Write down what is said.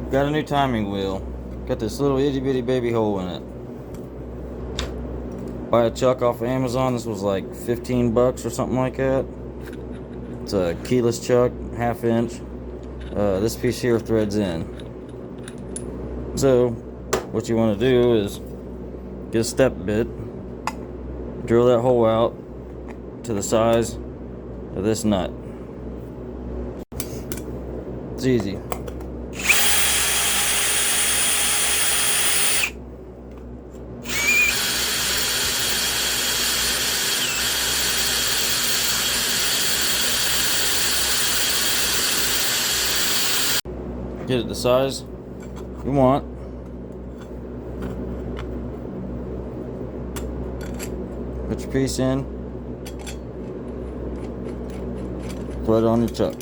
Got a new timing wheel. Got this little itty bitty baby hole in it. Buy a chuck off of Amazon. This was like 15 bucks or something like that. It's a keyless chuck, 1/2 inch. This piece here threads in. So what you want to do is get a step bit, drill that hole out to the size of this nut. It's easy. Get it the size you want. Put your piece in. Put it on your chuck.